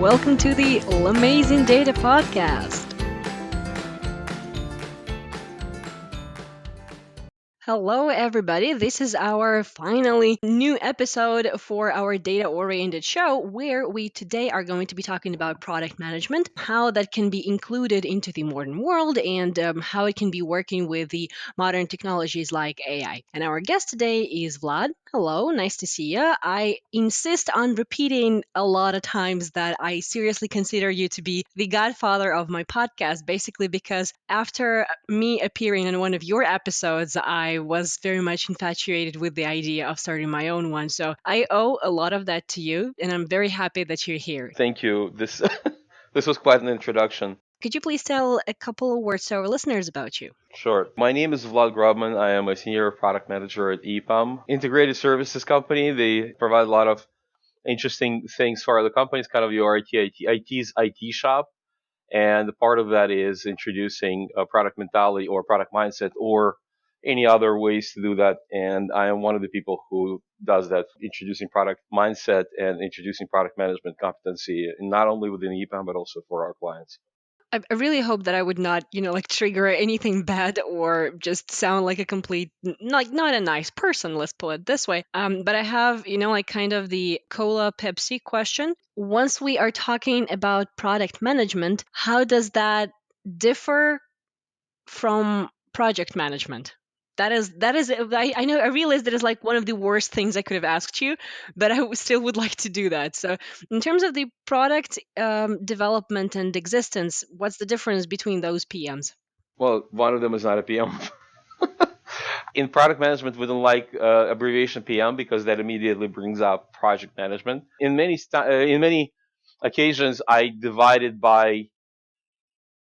Welcome to the Llamazing Data Podcast. Hello, everybody. This is our finally new episode for our data oriented show where we today are going to be talking about product management, how that can be included into the modern world, and how it can be working with the modern technologies like AI. And our guest today is Vlad. Hello, nice to see you. I insist on repeating a lot of times that I seriously consider you to be the godfather of my podcast, basically because after me appearing in one of your episodes, I was very much infatuated with the idea of starting my own one. So I owe a lot of that to you, and I'm very happy that you're here. Thank you. This this was quite an introduction. Could you please tell a couple of words to our listeners about you? Sure. My name is Vlad Grubman. I am a senior product manager at EPAM, integrated services company. They provide a lot of interesting things for other companies, kind of your IT's IT shop. And part of that is introducing a product mentality or product mindset or any other ways to do that. And I am one of the people who does that, introducing product mindset and introducing product management competency, not only within EPAM, but also for our clients. I really hope that I would not, like trigger anything bad or just sound like a complete, not a nice person, let's put it this way. But I have, like kind of the Cola Pepsi question. Once we are talking about product management, how does that differ from project management? That is I know I realize that is like one of the worst things I could have asked you, but still would like to do that. So in terms of the product development and existence, what's the difference between those PMs? Well, one of them is not a PM. In product management, we don't like abbreviation PM because that immediately brings up project management. In many occasions, I divide it by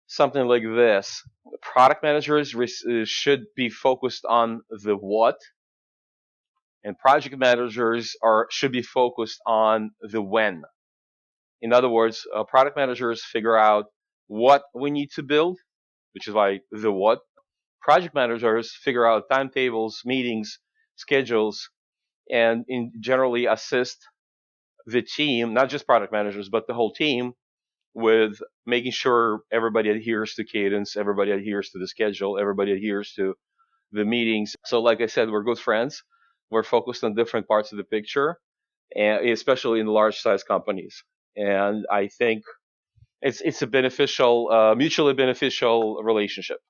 something like this: product managers should be focused on the what, and project managers are should be focused on the when. In other words, product managers figure out what we need to build, which is why the what. Project managers figure out timetables, meetings, schedules, and generally assist the team, not just product managers, but the whole team, with making sure everybody adheres to cadence, everybody adheres to the schedule, everybody adheres to the meetings. So, like I said, we're good friends. We're focused on different parts of the picture, and especially in large size companies. And I think it's a beneficial, mutually beneficial relationship.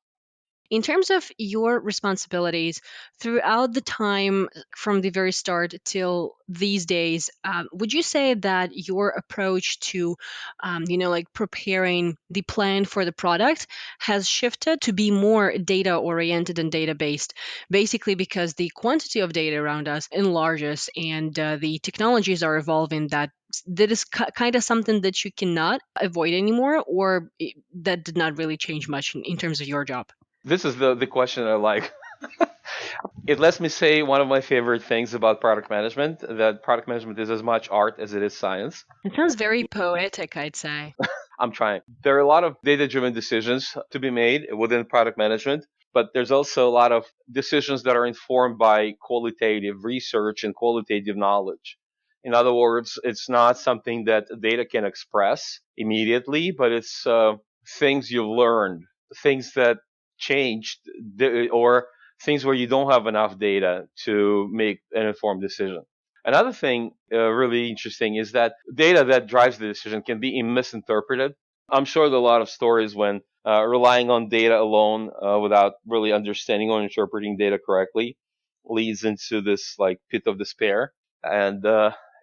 In terms of your responsibilities throughout the time from the very start till these days, would you say that your approach to, like preparing the plan for the product has shifted to be more data oriented and data based? Basically, because the quantity of data around us enlarges and the technologies are evolving that is kind of something that you cannot avoid anymore, or that did not really change much in terms of your job? This is the question I like. It lets me say one of my favorite things about product management, that product management is as much art as it is science. It sounds very poetic, I'd say. I'm trying. There are a lot of data driven decisions to be made within product management, but there's also a lot of decisions that are informed by qualitative research and qualitative knowledge. In other words, it's not something that data can express immediately, but it's things you've learned, things that changed, or things where you don't have enough data to make an informed decision. Another thing really interesting is that data that drives the decision can be misinterpreted. I'm sure there are a lot of stories when relying on data alone without really understanding or interpreting data correctly leads into this like pit of despair, and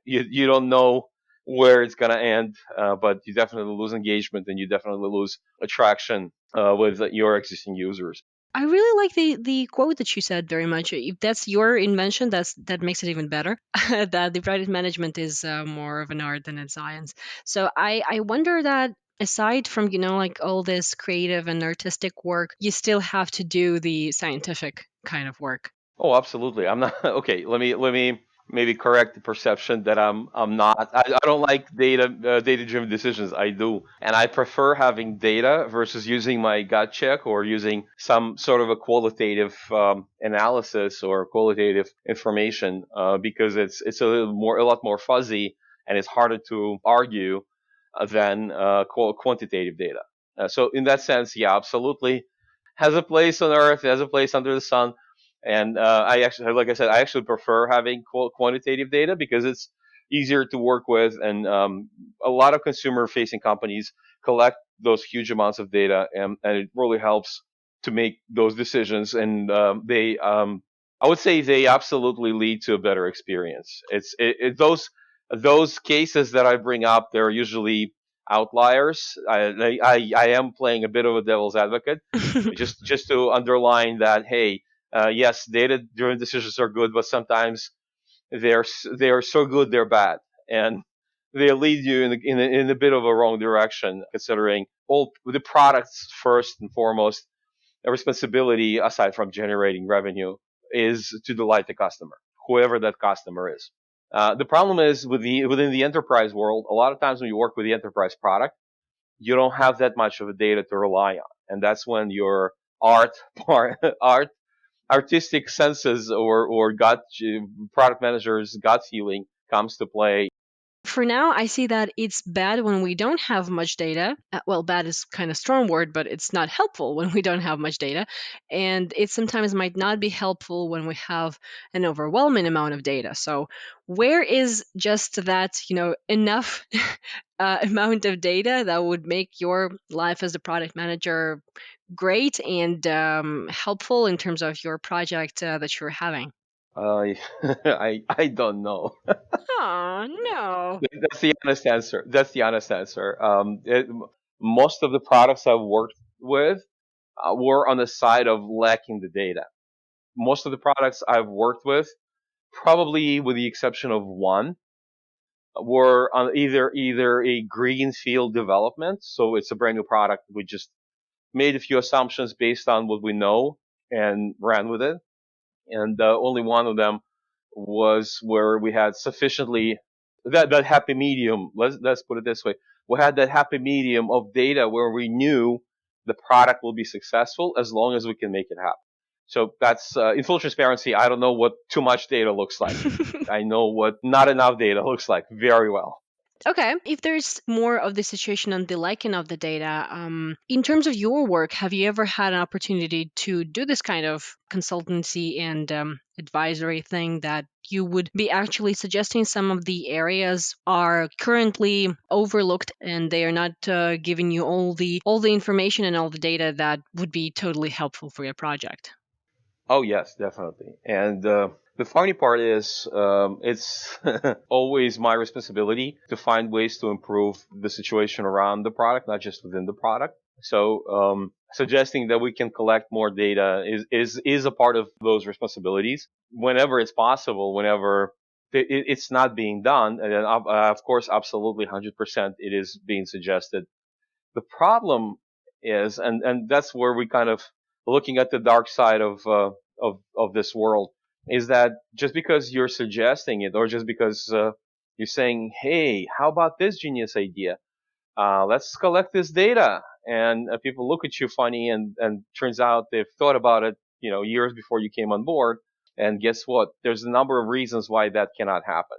you don't know where it's gonna end, but you definitely lose engagement and you definitely lose attraction with your existing users. I really like the quote that you said very much. If that's your invention, that makes it even better. That the project management is more of an art than a science. So I wonder that aside from like all this creative and artistic work, you still have to do the scientific kind of work. Oh, absolutely. I'm not okay. Let me maybe correct the perception that I'm not. I don't like data driven decisions. I do, and I prefer having data versus using my gut check or using some sort of a qualitative analysis or qualitative information because it's a lot more fuzzy and it's harder to argue than quantitative data. So in that sense, yeah, absolutely, has a place on Earth, has a place under the sun. And I actually, like I said, I actually prefer having quantitative data because it's easier to work with, and a lot of consumer-facing companies collect those huge amounts of data, and it really helps to make those decisions. And I would say, they absolutely lead to a better experience. Those cases that I bring up, they're usually outliers. I am playing a bit of a devil's advocate, just to underline that, hey, yes, data driven decisions are good, but sometimes they are so good they're bad, and they lead you in a bit of a wrong direction, considering all the products first and foremost. A responsibility, aside from generating revenue, is to delight the customer, whoever that customer is. The problem is within the enterprise world, a lot of times when you work with the enterprise product, you don't have that much of a data to rely on, and that's when your art art artistic senses, or gut product manager's gut feeling comes to play. For now, I see that it's bad when we don't have much data. Well, bad is kind of strong word, but it's not helpful when we don't have much data. And it sometimes might not be helpful when we have an overwhelming amount of data. So, where is just that, enough amount of data that would make your life as a product manager great and helpful in terms of your project that you're having? Uh, I don't know. Oh, no. That's the honest answer. That's the honest answer. Most of the products I've worked with were on the side of lacking the data. Most of the products I've worked with, probably with the exception of one, were on either a greenfield development, so it's a brand new product. We just made a few assumptions based on what we know and ran with it, and only one of them was where we had sufficiently that happy medium. Let's put it this way: we had that happy medium of data where we knew the product will be successful as long as we can make it happen. So that's in full transparency. I don't know what too much data looks like. I know what not enough data looks like very well. Okay. If there's more of the situation on the liking of the data, in terms of your work, have you ever had an opportunity to do this kind of consultancy and advisory thing that you would be actually suggesting some of the areas are currently overlooked and they are not giving you all the information and all the data that would be totally helpful for your project? Oh yes, definitely. And the funny part is, it's always my responsibility to find ways to improve the situation around the product, not just within the product. So suggesting that we can collect more data is a part of those responsibilities whenever it's possible. Whenever it's not being done, and then, of course, absolutely 100%, it is being suggested. The problem is, and that's where we kind of looking at the dark side of this world, is that just because you're suggesting it, or just because you're saying, hey, how about this genius idea? Let's collect this data, and people look at you funny, and turns out they've thought about it, years before you came on board. And guess what? There's a number of reasons why that cannot happen.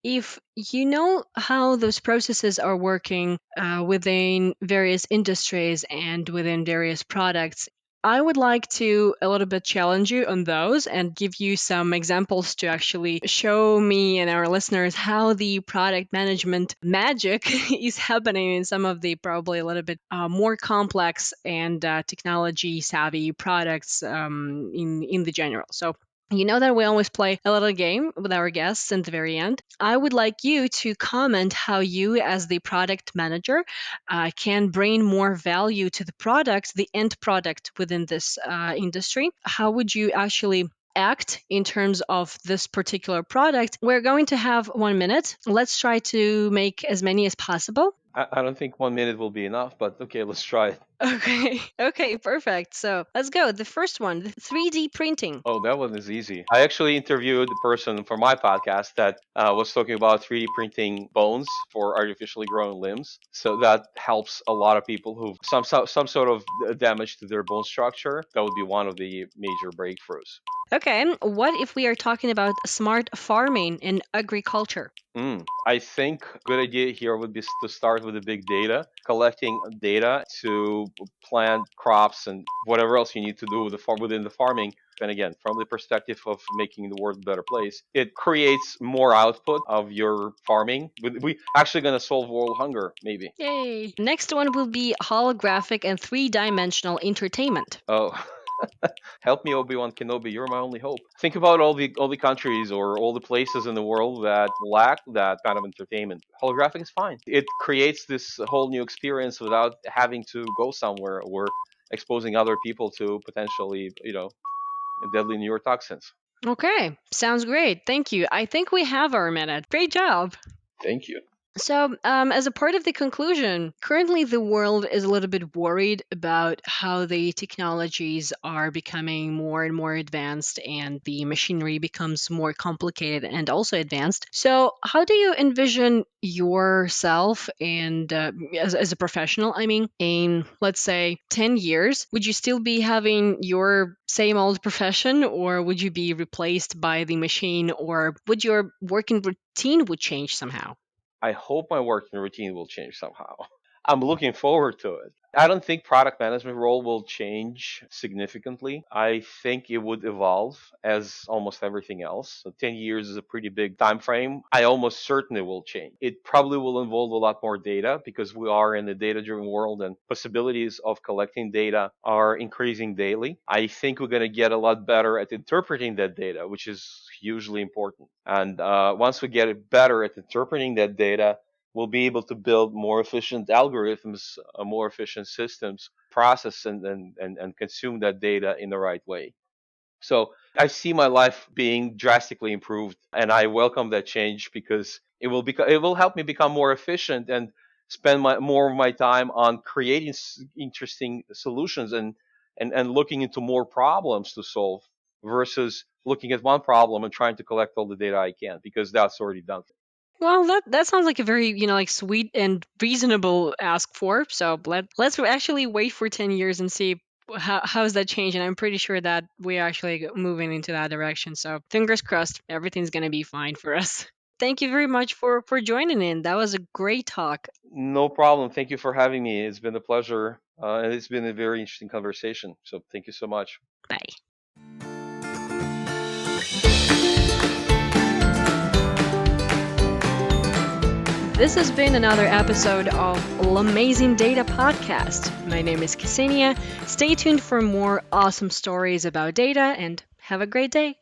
If you know how those processes are working within various industries and within various products, I would like to a little bit challenge you on those and give you some examples to actually show me and our listeners how the product management magic is happening in some of the probably a little bit more complex and technology savvy products in the general. So you know that we always play a little game with our guests at the very end. I would like you to comment how you, as the product manager, can bring more value to the product, the end product within this industry. How would you actually act in terms of this particular product? We're going to have 1 minute. Let's try to make as many as possible. I don't think 1 minute will be enough, but okay, let's try it. Okay, okay, perfect. So let's go. The first one, the 3D printing. Oh, that one is easy. I actually interviewed the person for my podcast that was talking about 3D printing bones for artificially grown limbs. So that helps a lot of people who some sort of damage to their bone structure. That would be one of the major breakthroughs. Okay, what if we are talking about smart farming and agriculture? I think a good idea here would be to start with the big data, collecting data to plant crops and whatever else you need to do with within the farming. And again, from the perspective of making the world a better place, it creates more output of your farming. We actually going to solve world hunger, maybe. Yay! Next one will be holographic and three-dimensional entertainment. Oh, help me, Obi-Wan Kenobi. You're my only hope. Think about all the countries or all the places in the world that lack that kind of entertainment. Holographic is fine. It creates this whole new experience without having to go somewhere or exposing other people to potentially, deadly neurotoxins. Okay, sounds great. Thank you. I think we have our minute. Great job. Thank you. So, as a part of the conclusion, currently the world is a little bit worried about how the technologies are becoming more and more advanced and the machinery becomes more complicated and also advanced. So, how do you envision yourself and as a professional, I mean, in let's say 10 years, would you still be having your same old profession or would you be replaced by the machine or would your working routine would change somehow? I hope my working routine will change somehow. I'm looking forward to it. I don't think product management role will change significantly. I think it would evolve as almost everything else. So 10 years is a pretty big time frame. I almost certain it will change. It probably will involve a lot more data because we are in a data-driven world and possibilities of collecting data are increasing daily. I think we're going to get a lot better at interpreting that data, which is hugely important. And once we get better at interpreting that data, we'll be able to build more efficient algorithms, more efficient systems, process and consume that data in the right way. So I see my life being drastically improved, and I welcome that change because it will help me become more efficient and spend more of my time on creating interesting solutions and looking into more problems to solve versus looking at one problem and trying to collect all the data I can because that's already done. Well, that sounds like a very, like sweet and reasonable ask for. So let's actually wait for 10 years and see how's that changing. I'm pretty sure that we're actually moving into that direction. So fingers crossed, everything's going to be fine for us. Thank you very much for joining in. That was a great talk. No problem. Thank you for having me. It's been a pleasure, and it's been a very interesting conversation. So thank you so much. Bye. This has been another episode of Llamazing Data Podcast. My name is Ksenia. Stay tuned for more awesome stories about data and have a great day.